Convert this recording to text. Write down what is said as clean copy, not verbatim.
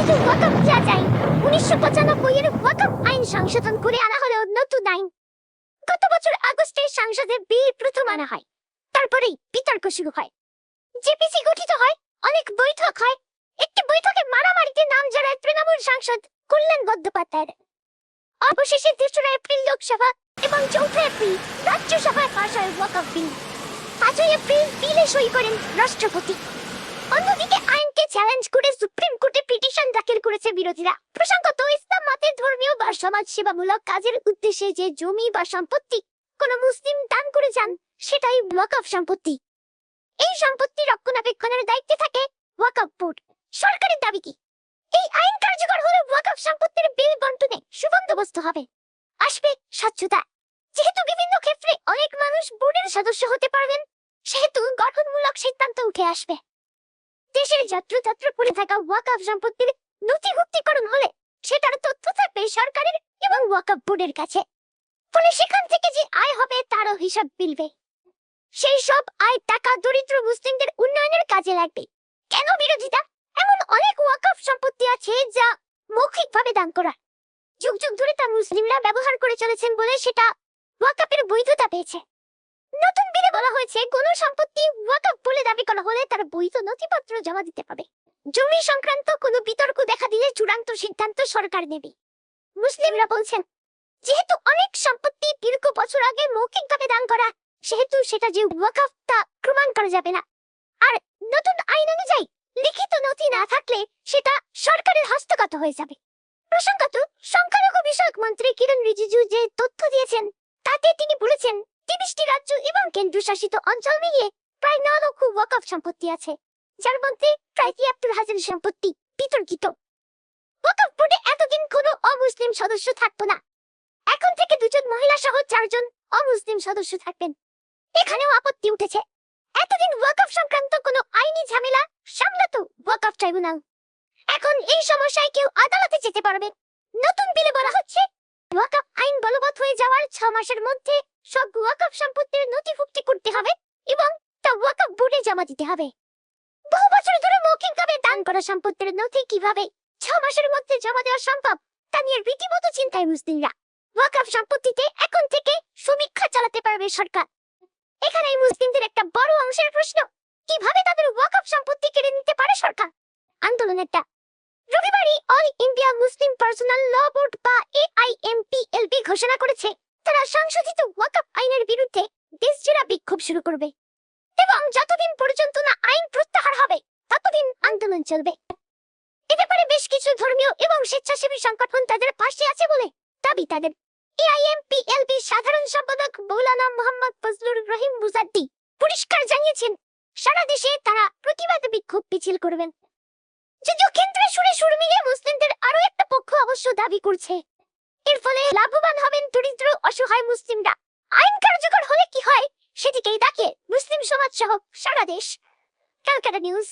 শুধু ওয়াকফ দেয়া যায়। 1995 এর ওয়াকফ আইন সংশোধন করে আনা হলো নতুন আইন। গত বছর আগস্টে সংসদে বিল প্রথম আনা হয়, তারপরেই বিতর্ক শুরু হয়। জেপিসি গঠিত হয়, অনেক বৈঠক হয়। একটি বৈঠকে মারামারিতে নাম জড়ায় তৃণমূল সাংসদ কল্যাণ বন্দ্যোপাধ্যায়ের। অবশেষে 3রা এপ্রিল লোকসভা এবং 4 এপ্রিল রাজ্যসভায় পাস হয় ওয়াকফ বিল। 5 এপ্রিল বিলে সই করেন রাষ্ট্রপতি। অন্যদিকে আইনকে চ্যালেঞ্জ করে সুপ্রিম কোর্টে পিটিশন দাখিল করেছে বিরোধীরা। প্রসঙ্গত, ইসলাম মতে ধর্মীয় বা সমাজ সেবামূলক কাজের উদ্দেশ্যে যে জমি বা সম্পত্তি কোন মুসলিম দান করে যান, সেটাই ওয়াকফ সম্পত্তি। এই সম্পত্তি রক্ষণাবেক্ষণের দায়িত্বে থাকে ওয়াকফ বোর্ড। সরকারের দাবি কি? এই আইন কার্যকর হলে ওয়াকফ সম্পত্তির বিল বন্টনে সুবন্দোবস্ত হবে, আসবে স্বচ্ছতা। যেহেতু বিভিন্ন ক্ষেত্রে অনেক মানুষ বোর্ডের সদস্য হতে পারবেন, সেহেতু গঠনমূলক সিদ্ধান্ত উঠে আসবে। দেশের যত্রতত্র পড়ে থাকা ওয়াকফ সম্পত্তির নথিভুক্তিকরণ হলে সেটার তথ্য থাকবে সরকারের এবং ওয়াকফ বোর্ডের কাছে। ফলে সেখান থেকে যে আয় হবে তারও হিসাব মিলবে। সেই সব আয় টাকা দরিদ্র মুসলিমদের উন্নয়নের কাজে লাগবে। কেন বিরোধিতা? এমন অনেক ওয়াকফ সম্পত্তি আছে যা মৌখিকভাবে দান করা, যুগ যুগ ধরে তা মুসলিমরা ব্যবহার করে চলেছেন বলে সেটা ওয়াকফের বৈধতা পেয়েছে। নতুন বিলে বলা হয়েছে, কোন সম্পত্তি ওয়াকফ বলে দাবি করা হলে তার বৈধ নথিপত্র জমা দিতে হবে। জমি সংক্রান্ত কোনো বিতর্ক দেখা দিলে চূড়ান্ত সিদ্ধান্ত সরকার নেবে। মুসলিমরা বলছেন, যেহেতু অনেক সম্পত্তি দীর্ঘ বছর আগে মৌখিকভাবে দান করা, সেহেতু সেটা যে ওয়াকফ তা প্রমাণ করা যাবে না। আর নতুন আইন অনুযায়ী লিখিত নথি না থাকলে সেটা সরকারের হস্তগত হয়ে যাবে। প্রসঙ্গত, সংখ্যালঘু বিষয়ক মন্ত্রী কিরণ রিজিজু যে তথ্য দিয়েছেন, তাতে তিনি বলেছেন 30টি রাজ্য এবং কেন্দ্রশাসিত অঞ্চল মিলিয়ে প্রায় 9 লক্ষ ওয়াকফ সম্পত্তি আছে, যার মধ্যে প্রায় 73,000 সম্পত্তি বিতর্কিত। ওয়াকফ বোর্ডে এতদিন কোনো অমুসলিম সদস্য থাকতো না। এখন থেকে 2 জন মহিলা সহ 4 জন অমুসলিম সদস্য থাকবেন। এখানেও আপত্তি উঠেছে। এতদিন ওয়াকফ সংক্রান্ত কোনো আইনি ঝামেলা সামলাতো ওয়াকফ ট্রাইব্যুনাল। এখন এই সমস্যায় কেউ আদালতে যেতে পারবে। নতুন বিলে বলা হচ্ছে, ওয়াকফ আইন বলবৎ হয়ে যাওয়ার 6 মাসের মধ্যে সব ওয়াকফ সম্পত্তির নথিভুক্তি করতে হবে এবং তা ওয়াকফ বোর্ডে জমা দিতে হবে। বহু বছর ধরে মৌখিকভাবে দান করা সম্পত্তির নথি কিভাবে 6 মাসের মধ্যে জমা দেওয়া সম্ভব তা নিয়ে রীতিমতো চিন্তায় মুসলিমরা। ওয়াকফ সম্পত্তিতে এখন থেকে সমীক্ষা চালাতে পারবে সরকার। এখানে মুসলিমদের একটা বড় অংশের প্রশ্ন, কিভাবে তাদের ওয়াকফ সম্পত্তি কেড়ে নিতে পারে সরকার? আন্দোলনেরটা রবিবারই অল ইন্ডিয়া মুসলিম পার্সোনাল ল বোর্ড বা AIMPLB ঘোষণা করেছে তারা সংশোধিত ওয়াকফ আইনের বিরুদ্ধে দেশজোড়া বিক্ষোভ শুরু করবে এবং যতদিন পর্যন্ত না আইন প্রত্যাহার হবে ততদিন আন্দোলন চলবে। এ ব্যাপারে বেশ কিছু ধর্মীয় এবং স্বেচ্ছাসেবী সংগঠন তাদের পাশে আছে বলে দাবি তাদের। AIMPLB সাধারণ সম্পাদক মৌলানা মোহাম্মদ ফজলুর রহিম মুজাদ্দি পরিষ্কার জানিয়েছেন, সারা দেশে তারা প্রতিবাদ বিক্ষোভ মিছিল করবেন। যদিও কেন্দ্রে সুরে সুর মিলিয়ে মুসলিমদের আরো একটা পক্ষ অবশ্য দাবি করছে, এর ফলে লাভবান হবেন দরিদ্র অসহায় মুসলিমরা। আইন কার্যকর হলে কি হয় সেদিকেই তাকিয়ে মুসলিম সমাজ সহ সারা দেশ। ক্যালকাটা নিউজ।